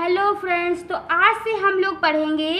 Hello friends, तो आज से हम लोग पढ़ेंगे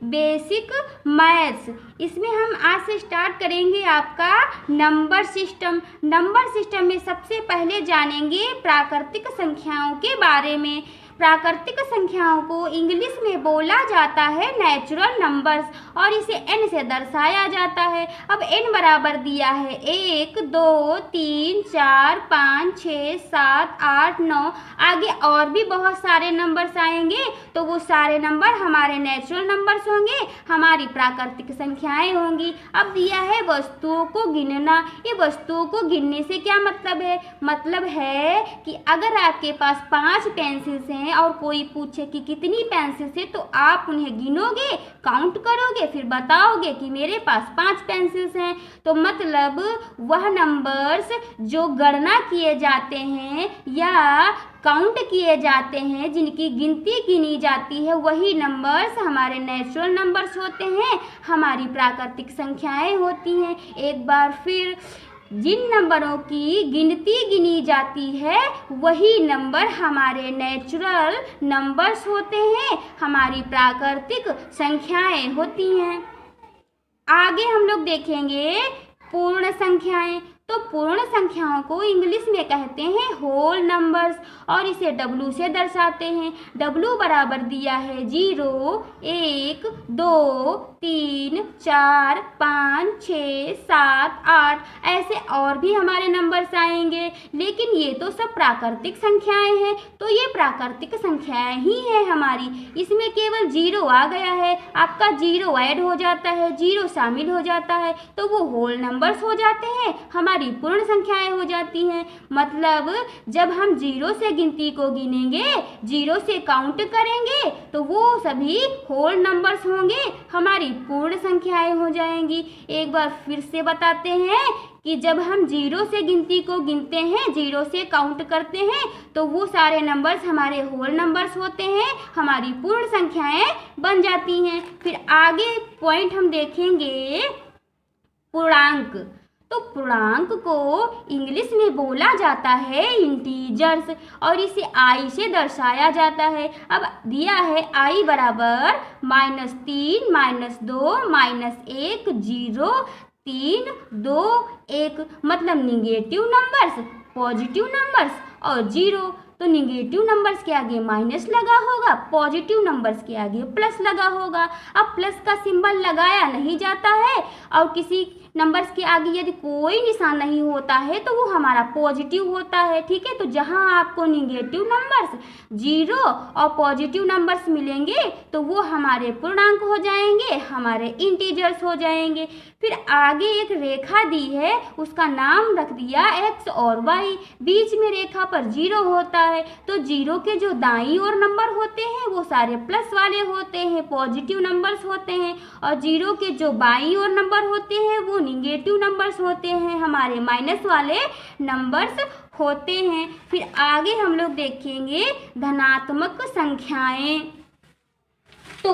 बेसिक मैथ्स। इसमें हम आज से स्टार्ट करेंगे आपका नंबर सिस्टम। नंबर सिस्टम में सबसे पहले जानेंगे प्राकृतिक संख्याओं के बारे में। प्राकृतिक संख्याओं को इंग्लिश में बोला जाता है नेचुरल नंबर्स और इसे n से दर्शाया जाता है। अब n बराबर दिया है 1, 2, 3, 4, 5, 6, 7, 8, 9। आगे और भी बहुत सारे नंबर्स आएंगे, तो वो सारे नंबर हमारे नेचुरल नंबर्स होंगे, हमारी प्राकृतिक संख्याएं होंगी। अब दिया है वस्तुओं को गिनना। ये वस्तुओं को गिनने से क्या मतलब है? मतलब है कि अगर आपके पास 5 पेंसिल्स हैं और कोई पूछे कि कितनी पेंसिल्स है, तो आप उन्हें गिनोगे, काउंट करोगे, फिर बताओगे कि मेरे पास 5 पेंसिल्स हैं। तो मतलब वह नंबर्स जो गणना किए जाते हैं या काउंट किए जाते हैं, जिनकी गिनती गिनी जाती है, वही नंबर्स हमारे नेचुरल नंबर्स होते हैं, हमारी प्राकृतिक संख्याएं होती हैं। एक बार फिर, जिन नंबरों की गिनती गिनी जाती है वही नंबर हमारे नेचुरल नंबर्स होते हैं, हमारी प्राकृतिक संख्याएं होती हैं। आगे हम लोग देखेंगे पूर्ण संख्याएं। तो पूर्ण संख्याओं को इंग्लिश में कहते हैं होल नंबर्स और इसे W से दर्शाते हैं। W बराबर दिया है 0, 1, 2, 3, 4, 5, 6, 7, 8। ऐसे और भी हमारे नंबर्स आएंगे, लेकिन ये तो सब प्राकृतिक संख्याएं हैं, तो ये प्राकृतिक संख्याएं ही हैं हमारी। इसमें केवल 0 आ गया है, आपका 0 ऐड हो जाता है, 0 शामिल हो जाता है, तो वो होल नंबर्स हो जाते हैं, हमारी पूर्ण संख्याएं हो जाती हैं। मतलब जब हम 0 से गिनती को गिनेंगे, 0 से काउंट करेंगे, तो वो सभी होल नंबर्स होंगे, हमारी पूर्ण संख्याएं हो जाएंगी। एक बार फिर से बताते हैं कि जब हम 0 से गिनती को गिनते हैं, 0 से काउंट करते हैं, तो वो सारे नंबर्स हमारे होल नंबर्स होते हैं, हमारी पूर्ण संख्याएं बन जाती हैं। फिर आगे पॉइंट हम देखेंगे पूर्णांक। तो पूर्णांक को इंग्लिश में बोला जाता है इंटीजर्स और इसे i से दर्शाया जाता है। अब दिया है i बराबर -3, -2, -1, 0, 3, 2, 1। मतलब निगेटिव नंबर्स, पॉजिटिव नंबर्स और 0। तो निगेटिव नंबर्स के आगे माइनस लगा होगा, पॉजिटिव नंबर्स के आगे प्लस लगा होगा। अब प्लस का सिंबल लगाया नहीं जाता है और किसी नंबर्स के आगे यदि कोई निशान नहीं होता है तो वो हमारा पॉजिटिव होता है। ठीक है, तो जहां आपको निगेटिव नंबर्स, 0 और पॉजिटिव नंबर्स मिलेंगे तो वो हमारे पूर्णांक हो जाएंगे, हमारे इंटीजर्स हो जाएंगे। फिर आगे एक रेखा दी है, उसका नाम रख दिया x और y। बीच में रेखा पर 0 होता है, तो 0 के जो दाईं ओर नंबर होते हैं वो सारे प्लस वाले होते हैं, पॉजिटिव नंबर्स होते हैं, और 0 के जो बाईं ओर नंबर होते हैं वो निगेटिव नंबर्स होते हैं, हमारे माइनस वाले नंबर्स होते हैं। फिर आगे हम लोग देखेंगे धनात्मक संख्याएं। तो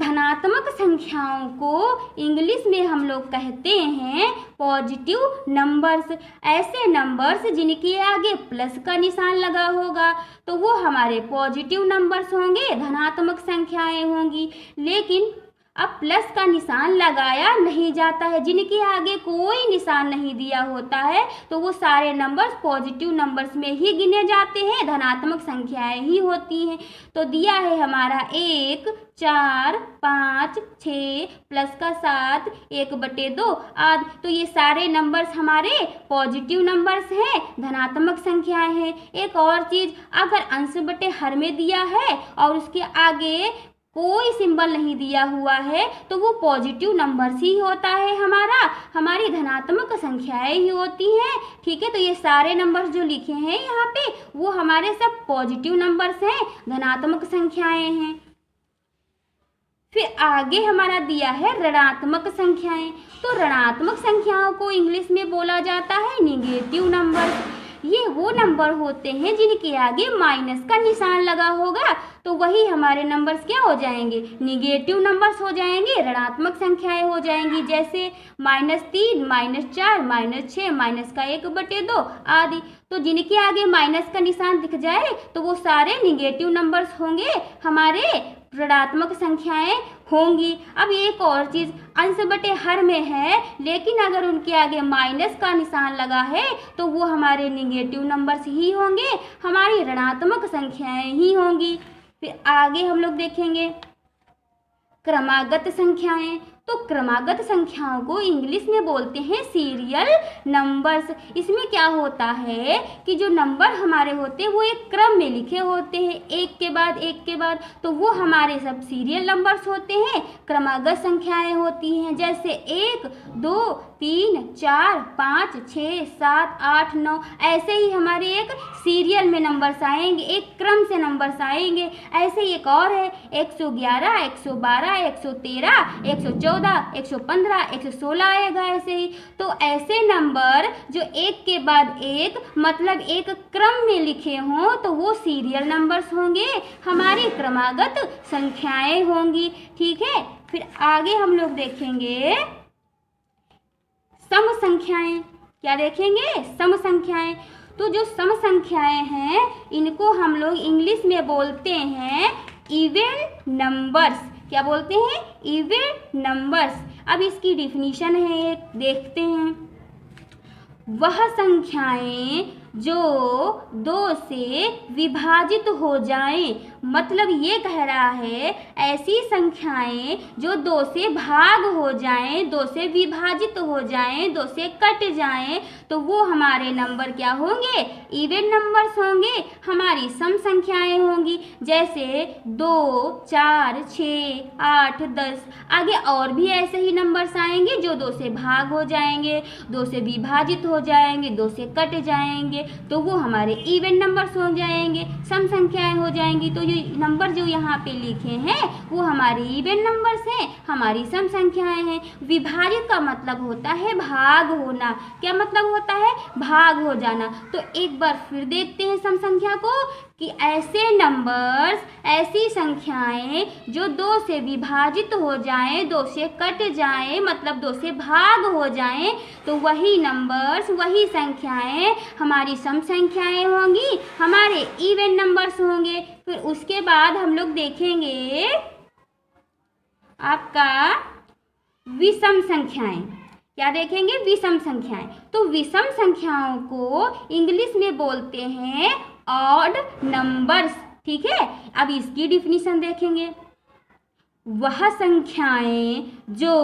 धनात्मक संख्याओं को इंग्लिश में हम लोग कहते हैं पॉजिटिव नंबर्स। ऐसे नंबर्स जिनके आगे प्लस का निशान लगा होगा तो वो हमारे पॉजिटिव नंबर्स होंगे, धनात्मक संख्याएं होंगी। लेकिन अब प्लस का निशान लगाया नहीं जाता है, जिनके आगे कोई निशान नहीं दिया होता है, तो वो सारे नंबर्स पॉजिटिव नंबर्स में ही गिने जाते हैं, धनात्मक संख्याएं ही होती हैं। तो दिया है हमारा 1, 4, 5, 6 प्लस का 7, 1/2 आदि। तो ये सारे नंबर्स हमारे पॉजिटिव नंबर्स हैं, धनात्मक संख्याएं हैं। एक और चीज, अगर अंश बटे हर में दिया है और उसके आगे कोई सिंबल नहीं दिया हुआ है तो वो पॉजिटिव नंबर्स ही होता है, हमारी धनात्मक संख्याएं ही होती हैं। ठीक है, तो ये सारे नंबर्स जो लिखे हैं यहाँ पे वो हमारे सब पॉजिटिव नंबर्स हैं, धनात्मक संख्याएं हैं। फिर आगे हमारा दिया है ऋणात्मक संख्याएं। तो ऋणात्मक संख्याओं को इंग्लिश में बोला जाता है निगेटिव नंबर्स। ये वो नंबर होते हैं जिनके आगे माइनस का निशान लगा होगा, तो वही हमारे नंबर्स क्या हो जाएंगे, निगेटिव नंबर्स हो जाएंगे, ऋणात्मक संख्याएं हो जाएंगी। जैसे -3, -4, -6, -1/2 आदि। तो जिनके आगे माइनस का निशान दिख जाए तो वो सारे निगेटिव नंबर्स होंगे, हमारे ऋणात्मक संख्याएं होंगी। अब एक और चीज़, अंश बटे हर में है, लेकिन अगर उनके आगे माइनस का निशान लगा है तो वो हमारे निगेटिव नंबर्स ही होंगे, हमारी ऋणात्मक संख्याएं ही होंगी। फिर आगे हम लोग देखेंगे क्रमागत संख्याएं। तो क्रमागत संख्याओं को इंग्लिश में बोलते हैं सीरियल नंबर्स। इसमें क्या होता है कि जो नंबर हमारे होते हैं वो एक क्रम में लिखे होते हैं, एक के बाद एक के बाद, तो वो हमारे सब सीरियल नंबर्स होते हैं, क्रमागत संख्याएं होती हैं। जैसे 1 2 3 4 5 6 7 8 9, ऐसे ही हमारे एक सीरियल में नंबर्स आएंगे, एक क्रम से नंबर्स आएंगे। ऐसे ही एक और है 111 112 113 114 115 116 आएगा ऐसे ही। तो ऐसे नंबर जो एक के बाद एक मतलब एक क्रम में लिखे हों तो वो सीरियल नंबर्स होंगे, हमारी क्रमागत संख्याएं होंगी। ठीक है, फिर आगे हम लोग देखेंगे सम संख्याएं। क्या देखेंगे? सम संख्याएं। तो जो सम संख्याएं हैं इनको हम लोग इंग्लिश में बोलते हैं इवन नंबर्स। क्या बोलते हैं? Even numbers. अब इसकी डिफिनीशन है, एक देखते हैं। वह संख्याएं जो 2 से विभाजित हो जाएं, मतलब ये कह रहा है ऐसी संख्याएं जो 2 से भाग हो जाएं, 2 से विभाजित हो जाएं, 2 से कट जाएं, तो वो हमारे नंबर क्या होंगे? इवन नंबर्स होंगे, हमारी सम संख्याएं होंगी। जैसे 2 4 6 8 10, आगे और भी ऐसे ही नंबर्स आएंगे जो 2 से भाग हो जाएंगे, 2 से विभाजित हो जाएंगे, 2 से कट जाएंगे, तो वो हमारे इवन नंबर्स हो जाएंगे, सम संख्याएं हो जाएंगी। तो ये नंबर जो यहाँ पे लिखे हैं वो हमारे इवन नंबर्स हैं, हमारी सम संख्याएं हैं। विभाजित का मतलब होता है भाग होना। क्या मतलब होता है? भाग हो जाना। तो एक बार फिर देखते हैं सम संख्या को कि ऐसे नंबर्स, ऐसी संख्याएं जो 2 से विभाजित हो जाएं, 2 से कट जाएं, मतलब 2 से भाग हो जाएं, तो वही नंबर्स, वही संख्याएं हमारी सम संख्याएं होंगी, हमारे इवन नंबर्स होंगे। फिर उसके बाद हम लोग देखेंगे आपका विषम संख्याएं। क्या देखेंगे? विषम संख्याएं। तो विषम संख्याओं को इंग्लिश में बोलते हैं ऑड नंबर्स। ठीक है, अब इसकी डिफिनीशन देखेंगे। वह संख्याएं जो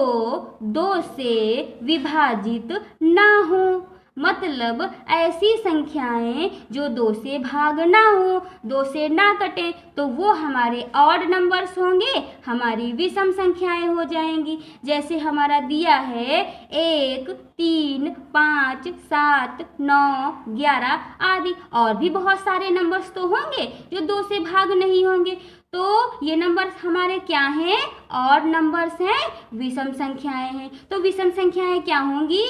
2 से विभाजित ना हो, मतलब ऐसी संख्याएं जो 2 से भाग ना हो, 2 से ना कटे, तो वो हमारे ऑड नंबर्स होंगे, हमारी विषम संख्याएं हो जाएंगी। जैसे हमारा दिया है 1 3 5 7 9 11 आदि, और भी बहुत सारे नंबर्स तो होंगे जो 2 से भाग नहीं होंगे। तो ये नंबर्स हमारे क्या हैं? ऑड नंबर्स हैं, विषम संख्याएं हैं। तो विषम संख्याएं क्या होंगी?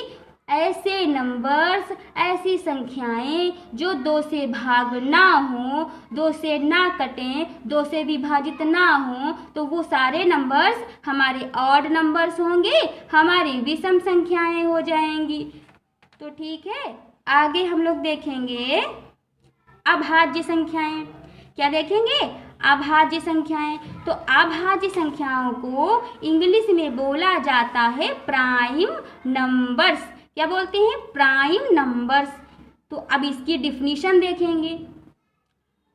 ऐसे नंबर्स, ऐसी संख्याएं जो 2 से भाग ना हो, 2 से ना कटें, 2 से विभाजित ना हो, तो वो सारे नंबर्स हमारे ऑड नंबर्स होंगे, हमारी विषम संख्याएं हो जाएंगी। तो ठीक है, आगे हम लोग देखेंगे अभाज्य संख्याएं। क्या देखेंगे? अभाज्य संख्याएं। तो अभाज्य संख्याओं को इंग्लिश में बोला जाता है प्राइम नंबर्स। क्या बोलते हैं? Prime numbers. तो अब इसकी डिफिनीशन देखेंगे।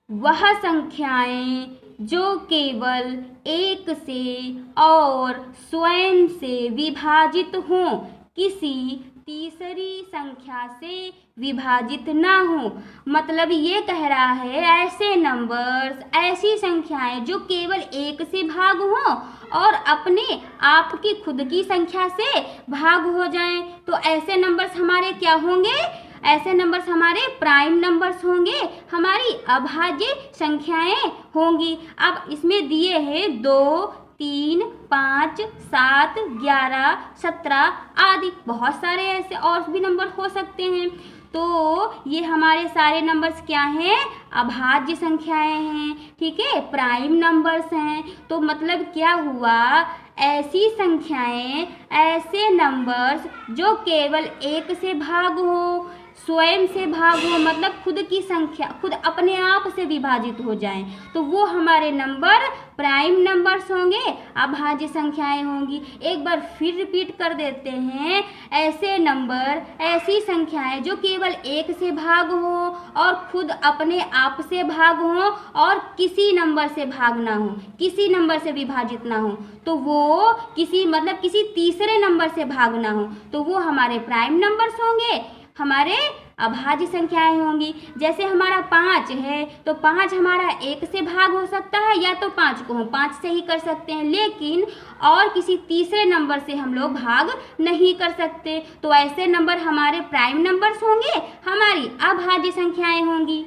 वह संख्याएं जो केवल 1 से और स्वयं से विभाजित हों, किसी तीसरी संख्या से विभाजित ना हो। मतलब ये कह रहा है ऐसे नंबर्स, ऐसी संख्याएं जो केवल 1 से भाग हों और अपने आप की खुद की संख्या से भाग हो जाएं, तो ऐसे नंबर्स हमारे क्या होंगे? ऐसे नंबर्स हमारे प्राइम नंबर्स होंगे, हमारी अभाज्य संख्याएं होंगी। अब इसमें दिए हैं 2 3 5 7 11 17 आदि, बहुत सारे ऐसे और भी नंबर हो सकते हैं। तो ये हमारे सारे नंबर्स क्या हैं? अभाज्य संख्याएं हैं। ठीक है, प्राइम नंबर्स हैं। तो मतलब क्या हुआ? ऐसी संख्याएं, ऐसे नंबर्स जो केवल 1 से भाग हो, स्वयं से भाग हो, मतलब खुद की संख्या खुद अपने आप से विभाजित हो जाएं, तो वो हमारे नंबर प्राइम नंबर्स होंगे, अभाज्य संख्याएं होंगी। एक बार फिर रिपीट कर देते हैं, ऐसे नंबर, ऐसी संख्याएं जो केवल एक से भाग हो और खुद अपने आप से भाग हो और किसी नंबर से भाग ना हो, किसी नंबर से विभाजित ना हो, तो वो किसी तीसरे नंबर से भाग ना हो, तो वो हमारे प्राइम नंबर्स होंगे, हमारे अभाज्य संख्याएं होंगी। जैसे हमारा 5 है तो 5 हमारा एक से भाग हो सकता है, या तो 5 को हम 5 से ही कर सकते हैं, लेकिन और किसी तीसरे नंबर से हम लोग भाग नहीं कर सकते, तो ऐसे नंबर हमारे प्राइम नंबर्स होंगे, हमारी अभाज्य संख्याएं होंगी।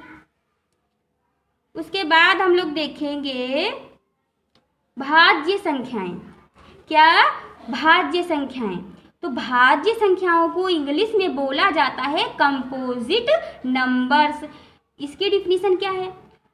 उसके बाद हम लोग देखेंगे भाज्य संख्याएं। क्या? भाज्य संख्याएं। तो भाज्य संख्याओं को इंग्लिश में बोला जाता है कंपोजिट नंबर्स। इसकी डिफिनीशन क्या है?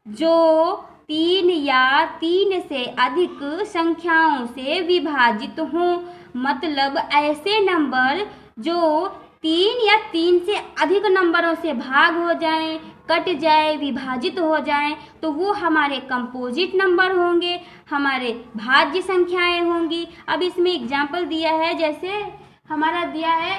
जो 3 या 3 से अधिक संख्याओं से विभाजित हों, मतलब ऐसे नंबर जो 3 या 3 से अधिक नंबरों से भाग हो जाएं, कट जाए, विभाजित हो जाएं, तो वो हमारे कंपोजिट नंबर होंगे, हमारे भाज्य संख्याएं होंगी। अब इसमें एग्जाम्पल दिया है, जैसे हमारा दिया है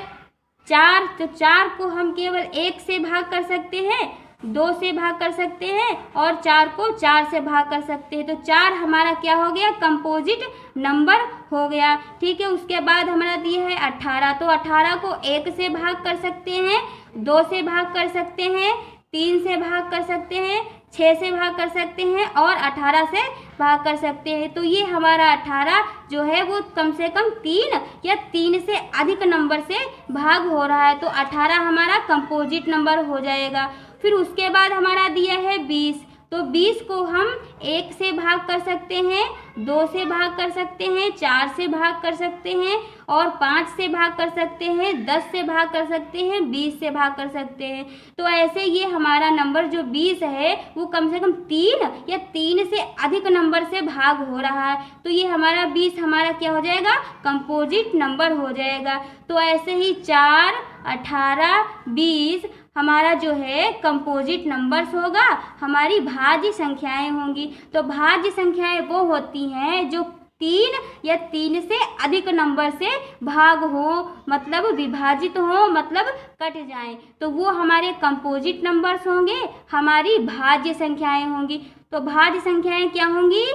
4, तो 4 को हम केवल 1 से भाग कर सकते हैं, 2 से भाग कर सकते हैं और 4 को 4 से भाग कर सकते हैं, तो 4 हमारा क्या हो गया? कंपोजिट नंबर हो गया। ठीक है, उसके बाद हमारा दिया है 18, तो 18 को 1 से भाग कर सकते हैं, 2 से भाग कर सकते हैं, 3 से भाग कर सकते हैं, 6 से भाग कर सकते हैं और 18 से भाग कर सकते हैं। तो ये हमारा 18 जो है वो कम से कम 3 या 3 से अधिक नंबर से भाग हो रहा है, तो 18 हमारा कंपोजिट नंबर हो जाएगा। फिर उसके बाद हमारा दिया है 20, तो 20 को हम 1 से भाग कर सकते हैं, 2 से भाग कर सकते हैं, 4 से भाग कर सकते हैं और 5 से भाग कर सकते हैं, 10 से भाग कर सकते हैं, 20 से भाग कर सकते हैं। तो ऐसे ये हमारा नंबर जो 20 है वो कम से कम 3 या 3 से अधिक नंबर से भाग हो रहा है, तो ये हमारा 20 हमारा क्या हो जाएगा? कंपोजिट नंबर हो जाएगा। तो ऐसे ही 4, 18, 20 हमारा जो है कंपोजिट नंबर्स होगा, हमारी भाज्य संख्याएं होंगी। तो भाज्य संख्याएं वो होती हैं जो 3 या 3 से अधिक नंबर से भाग हो, मतलब विभाजित हो, मतलब कट जाएं, तो वो हमारे कंपोजिट नंबर्स होंगे, हमारी भाज्य संख्याएं होंगी। तो भाज्य संख्याएं क्या होंगी?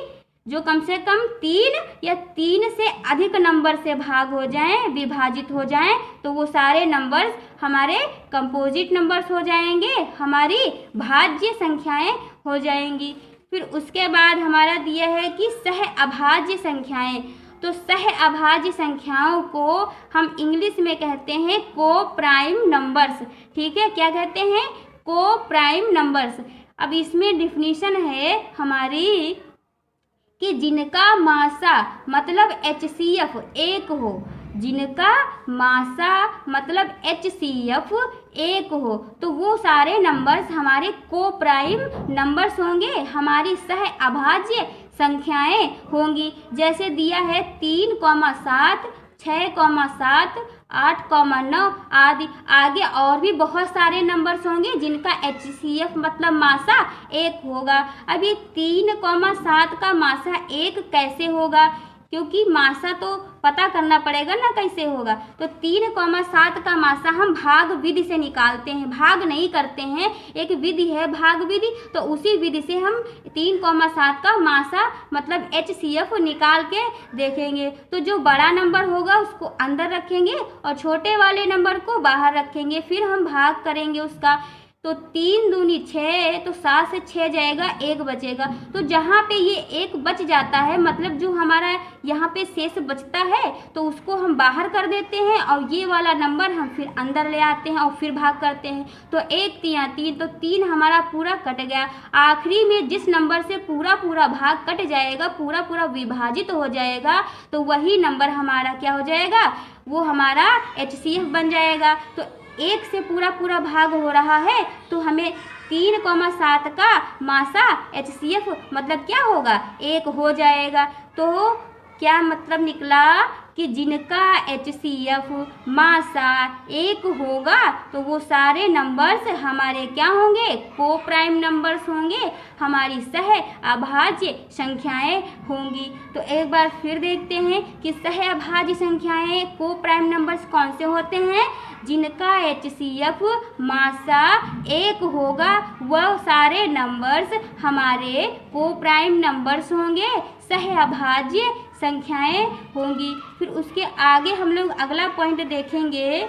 जो कम से कम 3 या 3 से अधिक नंबर से भाग हो जाएं, विभाजित हो जाएं, तो वो सारे नंबर्स हमारे कंपोजिट नंबर्स हो जाएंगे, हमारी भाज्य संख्याएं हो जाएंगी। फिर उसके बाद हमारा दिया है कि सह अभाज्य संख्याएं। तो सह अभाज्य संख्याओं को हम इंग्लिश में कहते हैं को प्राइम नंबर्स। ठीक है, क्या कहते हैं? को प्राइम नंबर्स। अब इसमें डिफिनीशन है हमारी कि जिनका मासा मतलब HCF 1 हो, जिनका मासा मतलब HCF 1 हो, तो वो सारे नंबर्स हमारे को प्राइम नंबर्स होंगे, हमारी सह अभाज्य संख्याएं होंगी। जैसे दिया है 3,7, 6,7, 8,9 आदि। आगे और भी बहुत सारे नंबर्स होंगे जिनका HCF मतलब मासा 1 होगा। अब ये 3,7 का मासा 1 कैसे होगा? क्योंकि मासा तो पता करना पड़ेगा ना कैसे होगा। तो 3,7 का मासा हम भाग विधि से निकालते हैं, भाग नहीं करते हैं, एक विधि है भाग विधि, तो उसी विधि से हम 3,7 का मासा मतलब HCF निकाल के देखेंगे। तो जो बड़ा नंबर होगा उसको अंदर रखेंगे और छोटे वाले नंबर को बाहर रखेंगे, फिर हम भाग करेंगे उसका। तो 3 दूनी 6, तो 7 से 6 जाएगा, 1 बचेगा। तो जहाँ पे ये 1 बच जाता है, मतलब जो हमारा यहाँ पे शेष बचता है, तो उसको हम बाहर कर देते हैं और ये वाला नंबर हम फिर अंदर ले आते हैं और फिर भाग करते हैं। तो 1 3 3, तो 3 हमारा पूरा कट गया। आखिरी में जिस नंबर से पूरा पूरा भाग कट जाएगा, पूरा पूरा विभाजित हो जाएगा, तो वही नंबर हमारा क्या हो जाएगा? वो हमारा HCF बन जाएगा। तो 1 से पूरा पूरा भाग हो रहा है, तो हमें 3,7 का मासा HCF मतलब क्या होगा? 1 हो जाएगा। तो क्या मतलब निकला कि जिनका HCF मासा 1 होगा तो वो सारे नंबर्स हमारे क्या होंगे, को प्राइम नंबर्स होंगे, हमारी सह अभाज्य संख्याएं होंगी। तो एक बार फिर देखते हैं कि सह अभाज्य संख्याएं को प्राइम नंबर्स कौन से होते हैं। जिनका HCF मासा 1 होगा वह सारे नंबर्स हमारे को प्राइम नंबर्स होंगे, सह अभाज्य संख्याएं होंगी। फिर उसके आगे हम लोग अगला पॉइंट देखेंगे,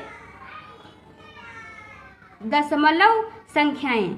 दशमलव संख्याएं।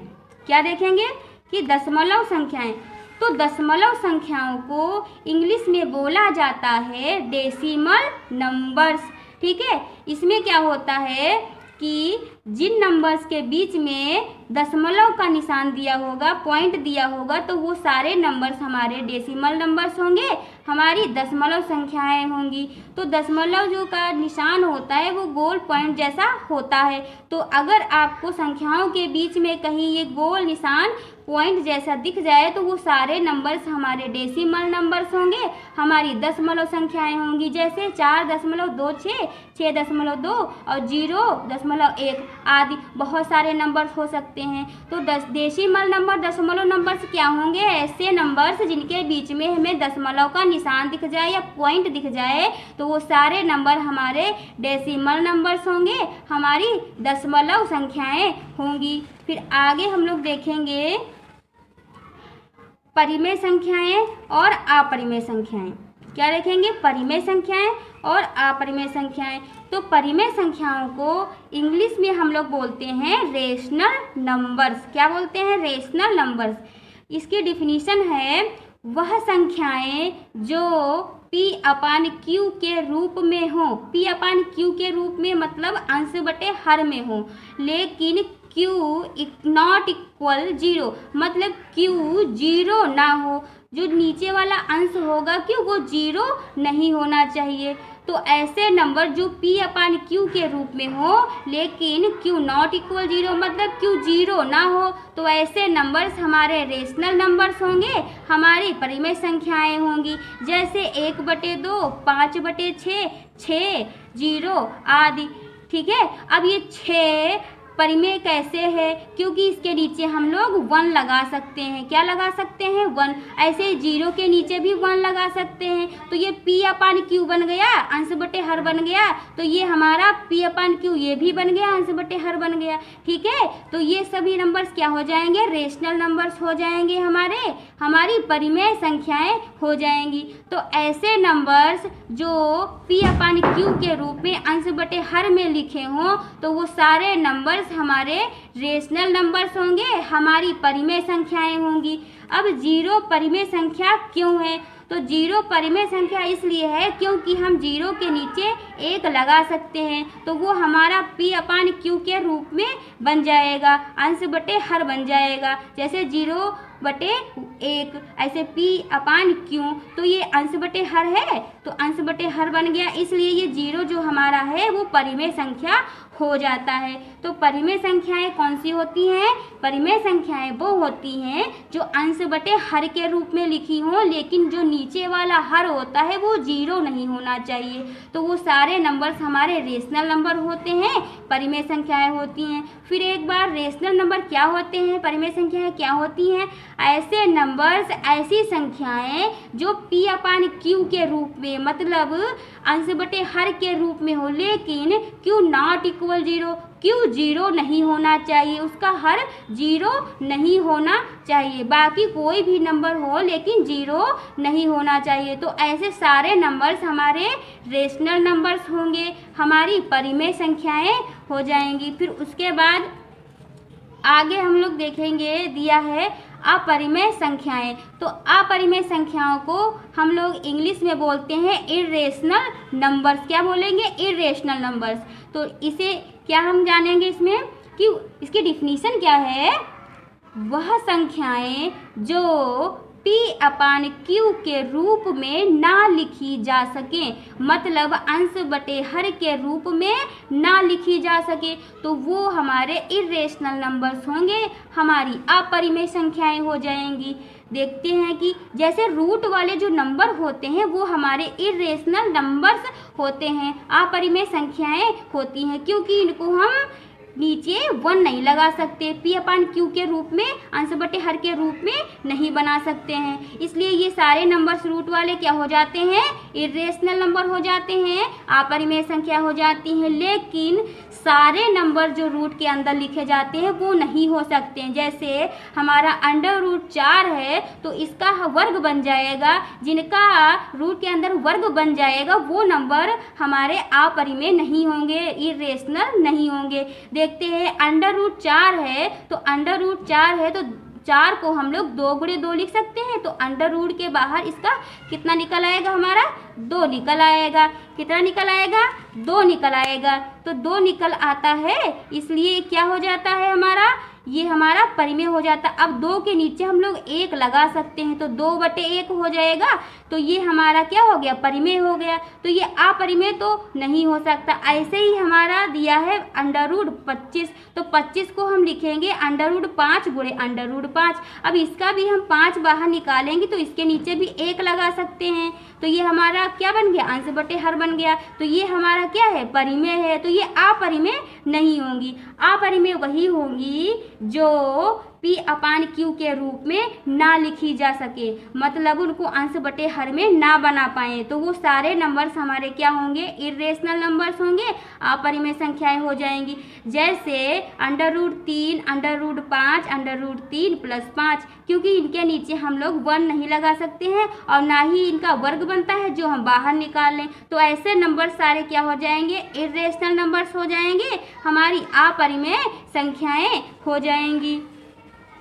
क्या देखेंगे कि दशमलव संख्याएं। तो दशमलव संख्याओं को इंग्लिश में बोला जाता है डेसिमल नंबर्स। ठीक है, इसमें क्या होता है कि जिन नंबर्स के बीच में दशमलव का निशान दिया होगा, पॉइंट दिया होगा, तो वो सारे नंबर्स हमारे डेसिमल नंबर्स होंगे, हमारी दशमलव संख्याएं होंगी। तो दशमलव जो का निशान होता है वो गोल पॉइंट जैसा होता है। तो अगर आपको संख्याओं के बीच में कहीं ये गोल निशान पॉइंट जैसा दिख जाए तो वो सारे नंबर्स हमारे डेसिमल नंबर्स होंगे, हमारी दशमलव संख्याएं होंगी। जैसे 4.26, 6.2 और 0.1 आदि बहुत सारे नंबर्स हो सकते हैं। तो डेसिमल नंबर, दशमलव नंबर्स क्या होंगे, ऐसे नंबर्स जिनके बीच में हमें दशमलव का निशान दिख जाए या पॉइंट दिख जाए तो वो सारे नंबर हमारे डेसिमल नंबर्स होंगे, हमारी दशमलव संख्याएं होंगी। फिर आगे हम लोग देखेंगे परिमेय संख्याएं और अपरिमेय संख्याएं। क्या देखेंगे, परिमेय संख्याएं और अपरिमेय संख्याएं। तो परिमेय संख्याओं को इंग्लिश में हम लोग बोलते हैं रेशनल नंबर्स। क्या बोलते हैं, रेशनल नंबर्स। इसकी डिफिनीशन है वह संख्याएं जो P/Q के रूप में हो। P/Q के रूप में मतलब अंश बटे हर में हो, लेकिन Q नॉट इक्वल 0, मतलब Q 0 ना हो। जो नीचे वाला अंश होगा Q वो 0 नहीं होना चाहिए। तो ऐसे नंबर जो P/Q के रूप में हो लेकिन Q नॉट इक्वल 0, मतलब Q 0 ना हो, तो ऐसे नंबर्स हमारे रेशनल नंबर्स होंगे, हमारी परिमेय संख्याएं होंगी। जैसे 1/2, 5/6, 6, 0 आदि। ठीक है, अब ये 6 परिमेय कैसे है, क्योंकि इसके नीचे हम लोग 1 लगा सकते हैं। क्या लगा सकते हैं, 1। ऐसे 0 के नीचे भी 1 लगा सकते हैं। तो ये P/Q बन गया, अंश बटे हर बन गया। तो ये हमारा P/Q ये भी बन गया, अंश बटे हर बन गया। ठीक है, तो ये सभी नंबर्स क्या हो जाएंगे, रेशनल नंबर्स हो जाएंगे, हमारी परिमेय संख्याएं हो जाएंगी। तो ऐसे नंबर्स जो P/Q के रूप में अंश बटे हर में लिखे हों तो वो सारे नंबर्स हमारे रेशनल नंबर्स होंगे, हमारी परिमेय संख्याएं होंगी। अब 0 परिमेय संख्या क्यों है, तो 0 परिमेय संख्या इसलिए है क्योंकि हम 0 के नीचे 1 लगा सकते हैं, तो वो हमारा P/Q के रूप में बन जाएगा, अंश बटे हर बन जाएगा। जैसे 0/1 ऐसे P/Q, तो ये अंश बटे हर है तो अंश बटे हर बन गया, इसलिए ये 0 जो हमारा है वो परिमेय संख्या हो जाता है। तो परिमेय संख्याएं कौन सी होती हैं, परिमेय संख्याएं वो होती हैं जो अंश बटे हर के रूप में लिखी हों लेकिन जो नीचे वाला हर होता है वो 0 नहीं होना चाहिए। तो वो सारे नंबर्स हमारे रेशनल नंबर होते हैं, परिमेय संख्याएं होती हैं। फिर एक बार रेशनल नंबर क्या होते हैं, परिमेय संख्याएं क्या होती हैं, ऐसे नंबर्स, ऐसी संख्याएं जो P/Q के रूप में मतलब अंश बटे हर के रूप में हो लेकिन Q नॉट इक्वल 0, Q 0 नहीं होना चाहिए, उसका हर 0 नहीं होना चाहिए। बाकी कोई भी नंबर हो लेकिन 0 नहीं होना चाहिए। तो ऐसे सारे नंबर्स हमारे रेशनल नंबर्स होंगे, हमारी परिमेय संख्याएं हो जाएंगी। फिर उसके बाद आगे हम लोग देखेंगे, दिया है अपरिमेय संख्याएं। तो अपरिमेय संख्याओं को हम लोग इंग्लिश में बोलते हैं इर्रेशनल नंबर्स। क्या बोलेंगे, इर्रेशनल नंबर्स। तो इसे क्या हम जानेंगे इसमें कि इसकी डिफिनीशन क्या है, वह संख्याएं जो P/Q के रूप में ना लिखी जा सके, मतलब अंश बटे हर के रूप में ना लिखी जा सके, तो वो हमारे इर्रेशनल नंबर्स होंगे, हमारी अपरिमेय संख्याएं हो जाएंगी। देखते हैं कि जैसे रूट वाले जो नंबर होते हैं वो हमारे इरेशनल नंबर्स होते हैं, अपरिमेय संख्याएं होती हैं, क्योंकि इनको हम नीचे 1 नहीं लगा सकते, P/Q के रूप में, अंश बटे हर के रूप में नहीं बना सकते हैं। इसलिए ये सारे नंबर्स रूट वाले क्या हो जाते हैं, इरेशनल नंबर हो जाते हैं, अपरिमेय संख्या हो जाती हैं। लेकिन सारे नंबर जो रूट के अंदर लिखे जाते हैं वो नहीं हो सकते हैं। जैसे हमारा √4 है तो इसका वर्ग बन जाएगा, जिनका रूट के अंदर वर्ग बन जाएगा वो नंबर हमारे अपरिमेय नहीं होंगे, इरेशनल नहीं होंगे। देखते हैं √4 है तो √4 है तो 4 को हम लोग 2 गुणे 2 लिख सकते हैं, तो अंडर रूट के बाहर इसका कितना निकल आएगा, हमारा 2 निकल आएगा। कितना निकल आएगा, 2 निकल आएगा। तो 2 निकल आता है, इसलिए क्या हो जाता है हमारा, ये हमारा परिमेय हो जाता है। अब 2 के नीचे हम लोग 1 लगा सकते हैं तो 2/1 हो जाएगा, तो ये हमारा क्या हो गया, परिमेय हो गया। तो ये अपरिमेय तो नहीं हो सकता। ऐसे ही हमारा दिया है √25, तो 25 को हम लिखेंगे √5 गुणे √5। अब इसका भी हम 5 बाहर निकालेंगे तो इसके नीचे भी 1 लगा सकते हैं, तो ये हमारा क्या बन गया, अंश बटे हर बन गया। तो ये हमारा क्या है, परिमेय है। तो ये अपरिमेय नहीं होंगी। अपरिमेय वही होंगी जो P/Q के रूप में ना लिखी जा सके, मतलब उनको अंश बटे हर में ना बना पाए, तो वो सारे नंबर्स हमारे क्या होंगे, इरेशनल नंबर्स होंगे, अपरिमेय संख्याएं हो जाएंगी। जैसे √3, √5, √3 + 5, क्योंकि इनके नीचे हम लोग 1 नहीं लगा सकते हैं और ना ही इनका वर्ग बनता है जो हम बाहर निकाल लें, तो ऐसे नंबर सारे क्या हो जाएंगे, इरेशनल नंबर्स हो जाएंगे, हमारी अपरिमेय संख्याएं हो जाएंगी।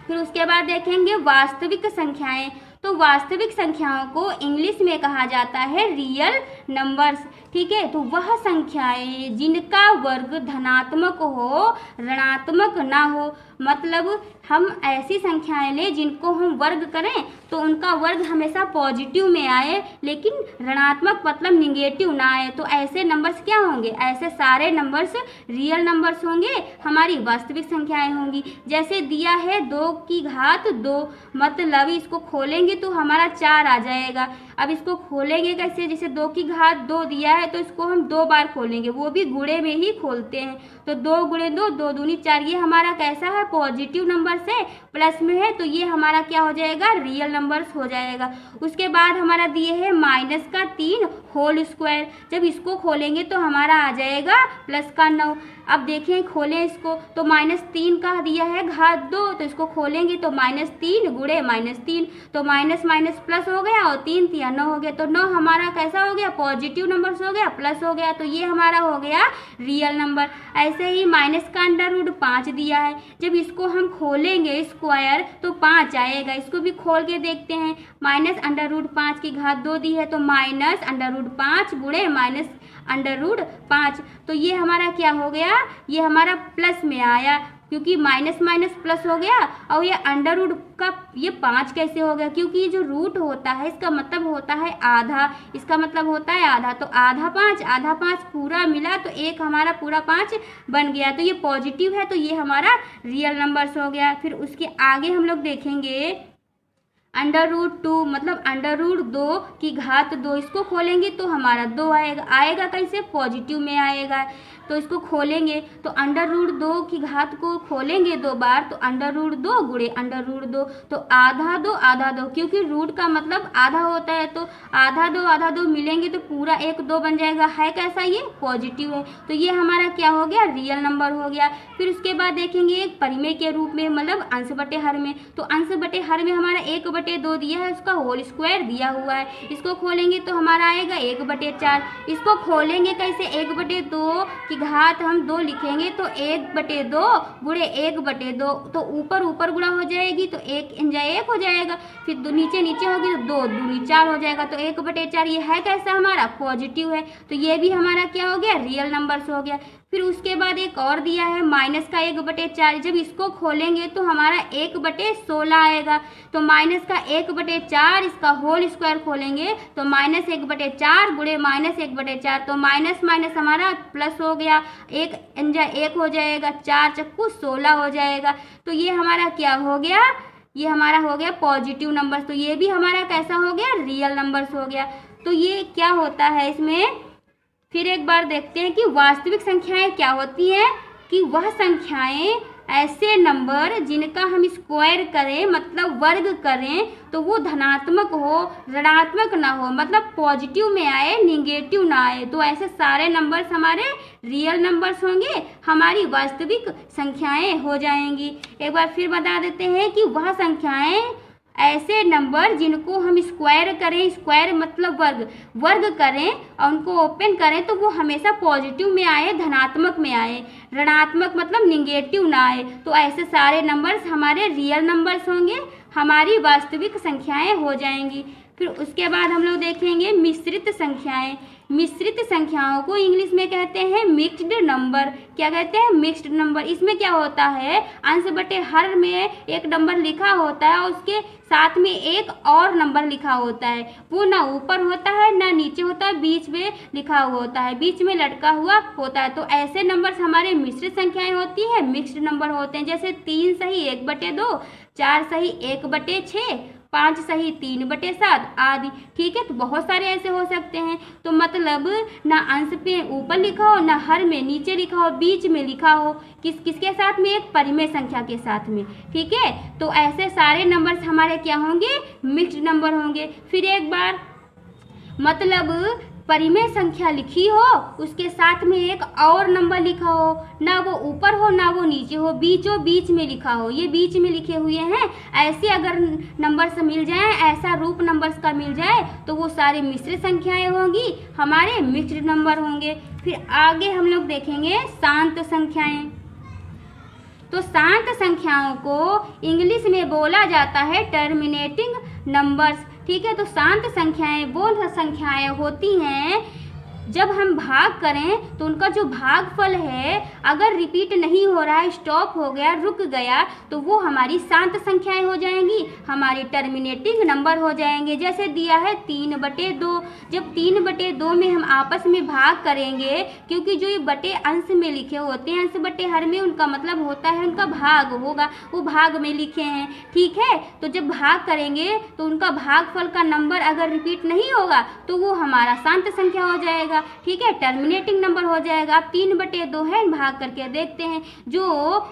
फिर उसके बाद देखेंगे वास्तविक संख्याएं। तो वास्तविक संख्याओं को इंग्लिश में कहा जाता है रियल नंबर्स। ठीक है, तो वह संख्याएं जिनका वर्ग धनात्मक हो, ऋणात्मक ना हो, मतलब हम ऐसी संख्याएं लें जिनको हम वर्ग करें तो उनका वर्ग हमेशा पॉजिटिव में आए, लेकिन ऋणात्मक मतलब निगेटिव ना आए, तो ऐसे नंबर्स क्या होंगे, ऐसे सारे नंबर्स रियल नंबर्स होंगे, हमारी वास्तविक संख्याएं होंगी। जैसे दिया है 2 की घात 2, मतलब इसको खोलेंगे तो हमारा 4 आ जाएगा। अब इसको खोलेंगे कैसे, जैसे 2 की घात 2 दिया है तो इसको हम 2 बार खोलेंगे, वो भी गुणे में ही खोलते हैं, तो 2 गुणे 2, 2 दूनी 4, ये हमारा कैसा है, पॉजिटिव नंबर से प्लस में है, तो ये हमारा क्या हो जाएगा, रियल नंबर्स हो जाएगा। उसके बाद हमारा दिए है -3 होल स्क्वायर, जब इसको खोलेंगे तो हमारा आ जाएगा +9। अब देखें खोलें इसको तो -3 का दिया है घात 2, तो इसको खोलेंगे तो -3 गुणे -3, तो माइनस माइनस प्लस हो गया और 3 3 9 हो गया, तो 9 हमारा कैसा हो गया, पॉजिटिव नंबर्स हो गया, प्लस हो गया, तो ये हमारा हो गया रियल नंबर। ऐसे ही -√5 दिया है, जब इसको हम खोलेंगे स्क्वायर तो 5 आएगा, इसको भी खोल के देखते हैं। -√5 की घात 2 दी है तो -√5 गुणे -√5, तो ये हमारा क्या हो गया, ये हमारा प्लस में आया, क्योंकि माइनस माइनस प्लस हो गया। और ये अंडर रूट का ये 5 कैसे हो गया, क्योंकि ये जो रूट होता है इसका मतलब होता है आधा, इसका मतलब होता है आधा, तो आधा 5 पूरा मिला तो एक हमारा पूरा 5 बन गया, तो ये पॉजिटिव है, तो ये हमारा रियल नंबर्स हो गया। फिर उसके आगे हम लोग देखेंगे √2 मतलब √2 की घात 2, इसको खोलेंगे तो हमारा 2 आएगा कैसे, पॉजिटिव में आएगा, तो इसको खोलेंगे तो √2 की घात को खोलेंगे 2 बार तो √2 गुणे √2, तो आधा 2 क्योंकि रूट का मतलब आधा होता है, तो आधा 2 मिलेंगे तो पूरा 1 2 बन जाएगा, है कैसा, ये पॉजिटिव है, तो ये हमारा क्या हो गया, रियल नंबर हो गया। फिर उसके बाद देखेंगे एक परिमेय के रूप में, मतलब अंश बटे हर में, तो अंश बटे हर में हमारा 1/2 दिया है, उसका होल स्क्वायर दिया हुआ है, इसको खोलेंगे तो हमारा आएगा 1/4, इसको खोलेंगे कैसे, 1/2 की घात हम 2 लिखेंगे तो 1/2 गुणे 1/2, तो ऊपर गुणा हो जाएगी तो 1 हो जाएगा, फिर नीचे होगी तो 2 दूनी 4 हो जाएगा, तो 1/4 ये है कैसा, हमारा पॉजिटिव है, तो ये भी हमारा क्या हो गया, रियल नंबर्स हो गया। फिर उसके बाद एक और दिया है माइनस का 1/4, जब इसको खोलेंगे तो हमारा 1/16 आएगा, तो माइनस का 1/4 इसका होल स्क्वायर खोलेंगे तो -1/4 गुणे -1/4, तो माइनस माइनस हमारा प्लस हो गया, 1 हो जाएगा, 4 चक्कू 16 हो जाएगा, तो ये हमारा क्या हो गया, ये हमारा हो गया पॉजिटिव नंबर्स, तो ये भी हमारा कैसा हो गया, रियल नंबर्स हो गया। तो ये क्या होता है इसमें, फिर एक बार देखते हैं कि वास्तविक संख्याएं क्या होती हैं, कि वह संख्याएं ऐसे नंबर जिनका हम स्क्वायर करें मतलब वर्ग करें तो वो धनात्मक हो, ऋणात्मक ना हो, मतलब पॉजिटिव में आए, निगेटिव ना आए, तो ऐसे सारे नंबर्स हमारे रियल नंबर्स होंगे, हमारी वास्तविक संख्याएं हो जाएंगी। एक बार फिर बता देते हैं कि वह संख्याएं ऐसे नंबर जिनको हम स्क्वायर करें, स्क्वायर मतलब वर्ग करें और उनको ओपन करें तो वो हमेशा पॉजिटिव में आए, धनात्मक में आए, ऋणात्मक मतलब निगेटिव ना आए, तो ऐसे सारे नंबर्स हमारे रियल नंबर्स होंगे, हमारी वास्तविक संख्याएं हो जाएंगी। फिर उसके बाद हम लोग देखेंगे मिश्रित संख्याएं। मिश्रित संख्याओं को इंग्लिश में कहते हैं मिक्स्ड नंबर। क्या कहते हैं, मिक्स्ड नंबर। इसमें क्या होता है, अंश बटे हर में एक नंबर लिखा होता है और उसके साथ में एक और नंबर लिखा होता है, वो ना ऊपर होता है ना नीचे होता है, बीच में लिखा हुआ होता है, बीच में लटका हुआ होता है, तो ऐसे नंबर्स हमारे मिश्रित संख्याएं होती है, मिक्स्ड नंबर होते हैं। जैसे 3 सही 1/2, 4 सही 1/6, 5 सही 3/7 आदि। ठीक है, तो बहुत सारे ऐसे हो सकते हैं। तो मतलब ना अंश पे ऊपर लिखा हो ना हर में नीचे लिखा हो, बीच में लिखा हो, किसके साथ में, एक परिमेय संख्या के साथ में। ठीक है, तो ऐसे सारे नंबर्स हमारे क्या होंगे, मिक्स्ड नंबर होंगे। फिर एक बार मतलब परिमेय संख्या लिखी हो उसके साथ में एक और नंबर लिखा हो, ना वो ऊपर हो ना वो नीचे हो, बीचों बीच में लिखा हो, ये बीच में लिखे हुए हैं, ऐसे अगर नंबर्स मिल जाए, ऐसा रूप नंबर्स का मिल जाए तो वो सारे मिश्रित संख्याएं होंगी, हमारे मिक्स्ड नंबर होंगे। फिर आगे हम लोग देखेंगे शांत संख्याएं। तो शांत संख्याओं को इंग्लिश में बोला जाता है टर्मिनेटिंग नंबर्स। ठीक है, तो शांत संख्याएं वो संख्याएं होती हैं जब हम भाग करें तो उनका जो भागफल है अगर रिपीट नहीं हो रहा है, स्टॉप हो गया, रुक गया, तो वो हमारी शांत संख्याएं हो जाएंगी, हमारी टर्मिनेटिंग नंबर हो जाएंगे। जैसे दिया है 3/2, जब 3/2 में हम आपस में भाग करेंगे, क्योंकि जो ये बटे अंश में लिखे होते हैं, अंश बटे हर में उनका मतलब होता है उनका भाग होगा, वो भाग में लिखे हैं। ठीक है, तो जब भाग करेंगे तो उनका भागफल का नंबर अगर रिपीट नहीं होगा तो वो हमारा शांत संख्या हो जाएगा। ठीक है, टर्मिनेटिंग नंबर हो जाएगा। अब 3/2 है, भाग करके देखते हैं, जो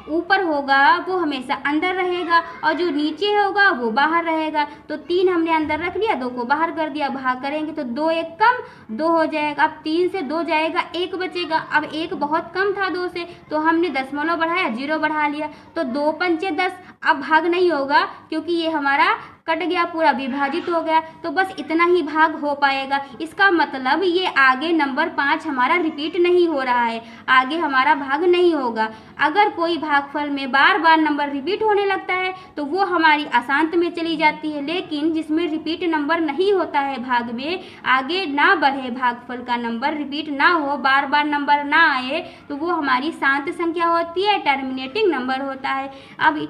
ऊपर होगा वो हमेशा अंदर रहेगा और जो नीचे होगा वो बाहर रहेगा। तो 3 हमने अंदर रख लिया, 2 को बाहर कर दिया, भाग करेंगे तो 2 1 कम 2 हो जाएगा। अब 3 से 2 जाएगा, 1 बचेगा। अब 1 बहुत कम था 2 से, तो हमने दशमलव बढ़ाया, 0 बढ़ा लिया, तो 2 पंचे 10। अब भाग नहीं होगा क्योंकि ये हमारा कट गया, पूरा विभाजित हो गया, तो बस इतना ही भाग हो पाएगा। इसका मतलब ये आगे नंबर 5 हमारा रिपीट नहीं हो रहा है, आगे हमारा भाग नहीं होगा। अगर कोई भागफल में बार बार नंबर रिपीट होने लगता है तो वो हमारी अशांत में चली जाती है, लेकिन जिसमें रिपीट नंबर नहीं होता है, भाग में आगे ना बढ़े, भागफल का नंबर रिपीट ना हो, बार बार नंबर ना आए, तो वो हमारी शांत संख्या होती है, टर्मिनेटिंग नंबर होता है। अब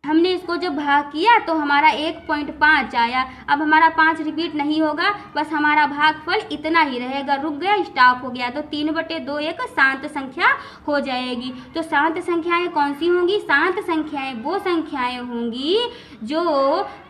हमने इसको जब भाग किया तो हमारा 1.5 आया। अब हमारा 5 रिपीट नहीं होगा, बस हमारा भागफल इतना ही रहेगा, रुक गया, स्टॉप हो गया, तो 3/2 एक शांत संख्या हो जाएगी। तो शांत संख्याएं कौन सी होंगी, शांत संख्याएं वो संख्याएं होंगी जो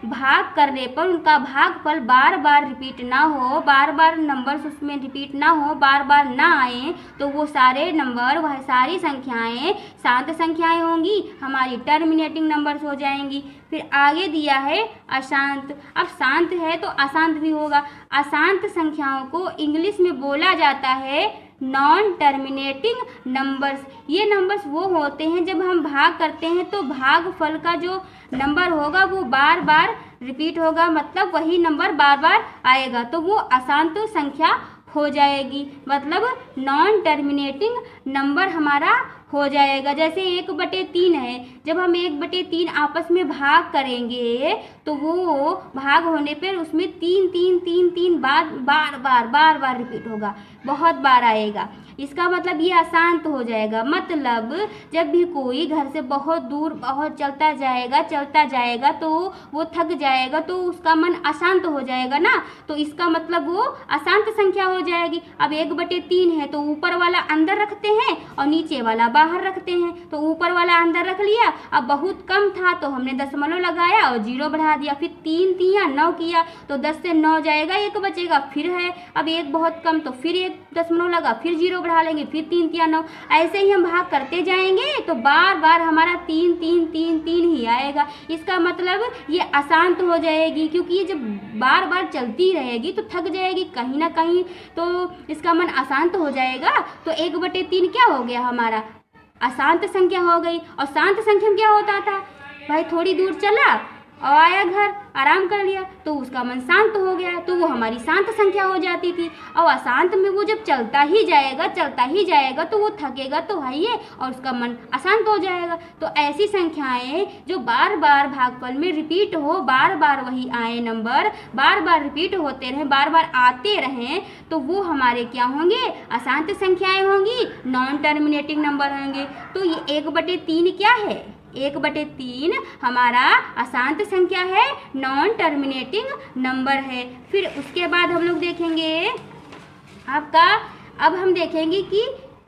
भाग करने पर उनका भागफल बार बार रिपीट ना हो, बार बार नंबर्स उसमें रिपीट ना हो, बार बार ना आए, तो वो सारे नंबर, वह सारी संख्याएं शांत संख्याएं होंगी, हमारी टर्मिनेटिंग नंबर हो जाएंगी। फिर आगे दिया है अशांत। अब शांत है तो अशांत भी होगा। अशांत संख्याओं को इंग्लिश में बोला जाता है नॉन टर्मिनेटिंग नंबर्स। ये नंबर्स वो होते हैं जब हम भाग करते हैं तो भागफल का जो नंबर होगा वो बार बार रिपीट होगा, मतलब वही नंबर बार बार आएगा, तो वो अशांत संख्या हो जाएगी, मतलब नॉन टर्मिनेटिंग नंबर हमारा हो जाएगा। जैसे 1/3 है, जब हम 1/3 आपस में भाग करेंगे तो वो भाग होने पर उसमें 3 बार रिपीट होगा, बहुत बार आएगा। इसका मतलब ये अशांत हो जाएगा। मतलब जब भी कोई घर से बहुत दूर बहुत चलता जाएगा तो वो थक जाएगा, तो उसका मन अशांत हो जाएगा ना, तो इसका मतलब वो अशांत संख्या हो जाएगी। अब 1/3 है तो ऊपर वाला अंदर रखते हैं और नीचे वाला बाहर रखते हैं, तो ऊपर वाला अंदर रख लिया। अब बहुत कम था तो हमने दशमलव लगाया और 0 बढ़ा दिया। फिर 3 तिया 9 किया तो 10 से 9 जाएगा, 1 बचेगा। फिर है अब 1 बहुत कम तो फिर 1 दशमलव लगा, फिर 0 बढ़ा लेंगे, फिर 3 तिया 9। ऐसे ही हम भाग करते जाएंगे तो बार बार हमारा 3 3 3 3 ही आएगा। इसका मतलब ये अशांत हो जाएगी, क्योंकि ये जब बार बार चलती रहेगी तो थक जाएगी कहीं ना कहीं, तो इसका मन अशांत हो जाएगा। तो 1/3 क्या हो गया हमारा, अशांत संख्या हो गई। और शांत संख्या में क्या होता था, भाई थोड़ी दूर चला और आया घर, आराम कर लिया तो उसका मन शांत हो गया, तो वो हमारी शांत संख्या हो जाती थी। और अशांत में वो जब चलता ही जाएगा तो वो थकेगा तो है ही, और उसका मन अशांत हो जाएगा। तो ऐसी संख्याएं जो बार बार भागफल में रिपीट हो, बार बार वही आए नंबर, बार बार रिपीट होते रहें, बार बार आते रहें, तो वो हमारे क्या होंगे, अशांत संख्याएं होंगी, नॉन टर्मिनेटिंग नंबर होंगे। तो ये 1/3 क्या है, 1/3 हमारा अशांत संख्या है, नॉन टर्मिनेटिंग नंबर है। फिर उसके बाद हम लोग देखेंगे आपका, अब हम देखेंगे कि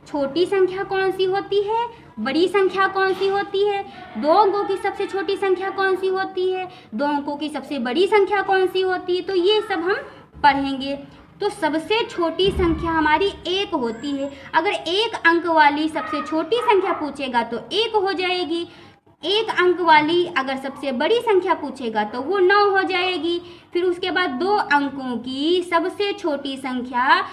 छोटी संख्या कौन सी होती है, बड़ी संख्या कौन सी होती है, 2 अंकों की सबसे छोटी संख्या कौन सी होती है, 2 अंकों की सबसे बड़ी संख्या कौन सी होती है, तो ये सब हम पढ़ेंगे। तो सबसे छोटी संख्या हमारी 1 होती है। अगर 1 अंक वाली सबसे छोटी संख्या पूछेगा तो 1 हो जाएगी। 1 अंक वाली अगर सबसे बड़ी संख्या पूछेगा तो वो 9 हो जाएगी। फिर उसके बाद 2 अंकों की सबसे छोटी संख्या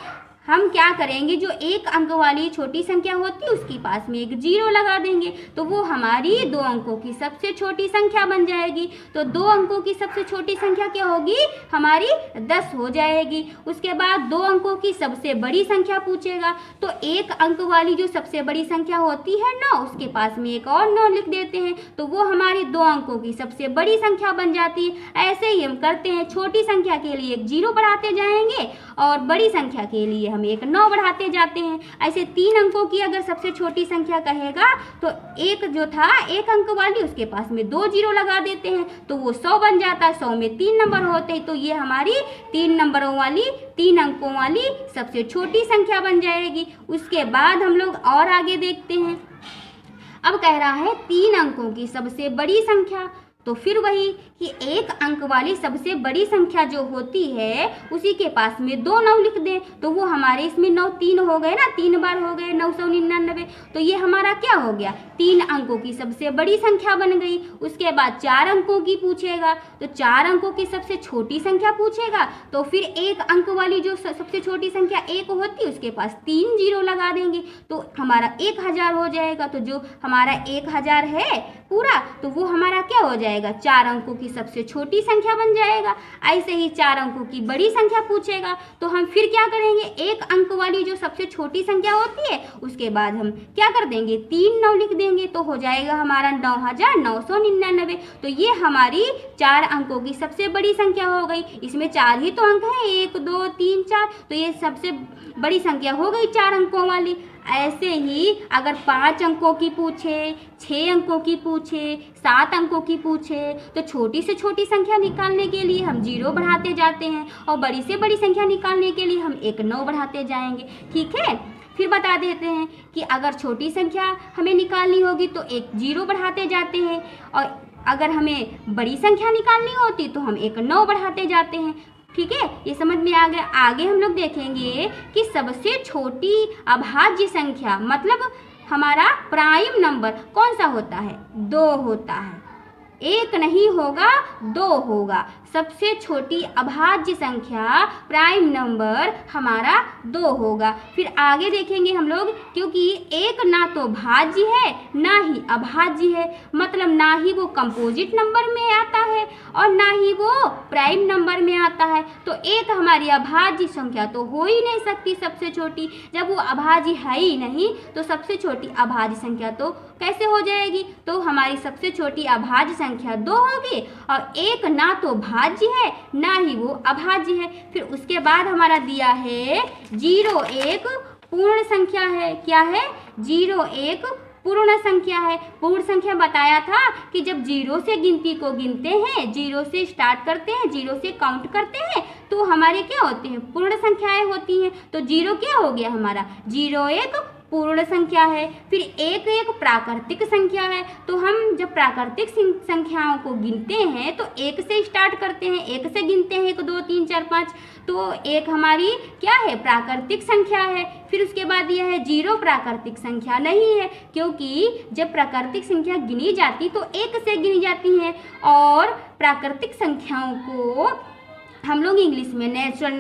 हम क्या करेंगे, जो 1 अंक वाली छोटी संख्या होती है उसके पास में एक 0 लगा देंगे, तो वो हमारी 2 अंकों की सबसे छोटी संख्या बन जाएगी। तो 2 अंकों की सबसे छोटी संख्या क्या होगी, हमारी 10 हो जाएगी। उसके बाद 2 अंकों की सबसे बड़ी संख्या पूछेगा तो 1 अंक वाली जो सबसे बड़ी संख्या होती है 9, उसके पास में एक और 9 लिख देते हैं, तो वो हमारी 2 अंकों की सबसे बड़ी संख्या बन जाती है। ऐसे ही हम करते हैं, छोटी संख्या के लिए एक 0 बढ़ाते जाएंगे और बड़ी संख्या के लिए हम एक 9 बढ़ाते जाते हैं। ऐसे 3 अंकों की अगर सबसे छोटी संख्या कहेगा तो एक जो था 1 अंक वाली उसके पास में 2 0 लगा देते हैं, तो वो 100 बन जाता है। 100 में 3 नंबर होते हैं, तो ये हमारी 3 नंबरों वाली 3 अंकों वाली सबसे छोटी संख्या बन जाएगी। उसके बाद हम लोग और आगे देखते हैं। अब कह रहा है 3 अंकों की सबसे बड़ी संख्या, तो फिर वही कि 1 अंक वाली सबसे बड़ी संख्या जो होती है उसी के पास में 2 9 लिख दें, तो वो हमारे इसमें 9 3 हो गए ना, 3 बार हो गए 999। तो ये हमारा क्या हो गया, 3 अंकों की सबसे बड़ी संख्या बन गई। उसके बाद 4 अंकों की पूछेगा तो 4 अंकों की सबसे छोटी संख्या पूछेगा, तो फिर 1 अंक वाली जो सबसे छोटी संख्या 1 होती है उसके पास 3 0 लगा देंगे, तो हमारा 1000 हो जाएगा। तो जो हमारा 1000 है पूरा, तो वो हमारा क्या हो जाएगा, 4 अंकों की सबसे छोटी संख्या बन जाएगा। ऐसे ही 4 अंकों की बड़ी संख्या पूछेगा तो हम फिर क्या करेंगे, 1 अंक वाली जो सबसे छोटी संख्या होती है उसके बाद हम क्या कर देंगे, 3 9 लिख देंगे, तो हो जाएगा हमारा 9999। तो ये हमारी 4 अंकों की सबसे बड़ी संख्या हो गई। इसमें 4 ही तो अंक हैं, 1 2 3 4, तो ये सबसे बड़ी संख्या हो गई 4 अंकों वाली। ऐसे ही अगर 5 अंकों की पूछे, 6 अंकों की पूछे, 7 अंकों की पूछे, तो छोटी से छोटी संख्या निकालने के लिए हम 0 बढ़ाते जाते हैं और बड़ी से बड़ी संख्या निकालने के लिए हम एक 9 बढ़ाते जाएंगे। ठीक है, फिर बता देते हैं कि अगर छोटी संख्या हमें निकालनी होगी तो एक 0 बढ़ाते जाते हैं, और अगर हमें बड़ी संख्या निकालनी होती तो हम एक 9 बढ़ाते जाते हैं। ठीक है, ये समझ में आ गया। आगे हम लोग देखेंगे कि सबसे छोटी अभाज्य संख्या मतलब हमारा प्राइम नंबर कौन सा होता है, 2 होता है। 1 नहीं होगा, 2 होगा। सबसे छोटी अभाज्य संख्या प्राइम नंबर हमारा 2 होगा। फिर आगे देखेंगे हम लोग, क्योंकि 1 ना तो भाज्य है ना ही अभाज्य है, मतलब ना ही वो कंपोजिट नंबर में आता है और ना ही वो प्राइम नंबर में आता है। तो 1 हमारी अभाज्य संख्या तो हो ही नहीं सकती सबसे छोटी। जब वो अभाज्य है ही नहीं तो सबसे छोटी अभाज्य संख्या तो कैसे हो जाएगी। तो हमारी सबसे छोटी अभाज्य संख्या 2 होगी और 1 ना तो भाज्य है ना ही वो अभाज्य है। फिर उसके बाद हमारा दिया है 0 1 पूर्ण संख्या है। क्या है, 0 1 पूर्ण संख्या है। पूर्ण संख्या बताया था कि जब 0 से गिनती को गिनते हैं, 0 से स्टार्ट करते हैं, 0 से काउंट करते हैं, तो हमारे क्या होते हैं, पूर्ण संख्याएं होती हैं। तो 0 क्या हो गया हमारा, 0 1 पूर्ण संख्या है। फिर एक एक प्राकृतिक संख्या है। तो हम जब प्राकृतिक संख्याओं को गिनते हैं तो एक से स्टार्ट करते हैं, एक से गिनते हैं 1 2 3 4 5। तो एक हमारी क्या है, प्राकृतिक संख्या है। फिर उसके बाद यह है 0 प्राकृतिक संख्या नहीं है, क्योंकि जब प्राकृतिक संख्या गिनी जाती तो एक से गिनी जाती है। और प्राकृतिक संख्याओं को हम लोग इंग्लिश में नेचुरल नंबर